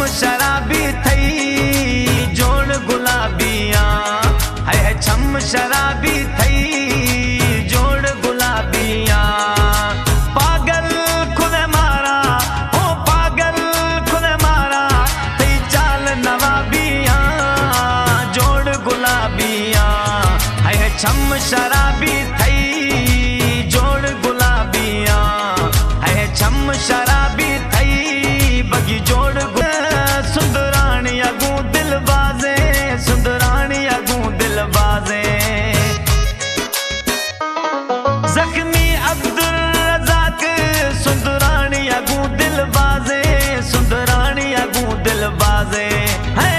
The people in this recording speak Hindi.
छम शराबी थई जोड़ गुलाबियां, है छम शराबी थई जोड़ गुलाबियां। पागल खुद मारा हो पागल खुद मारा थई चाल नवाबियां जोड़ गुलाबियां, है छम शराबी थई जोड़ गुलाबियां, है छम शराबी थई बगी जोड़ सुंदरानी अगू दिल बाजे, सुंदरानी अगू दिल बाजे। जख्मी अब्दुल रज़ाक सुंदरानी अगू दिल बाजे, सुंदरानी अगू दिल बाजे। है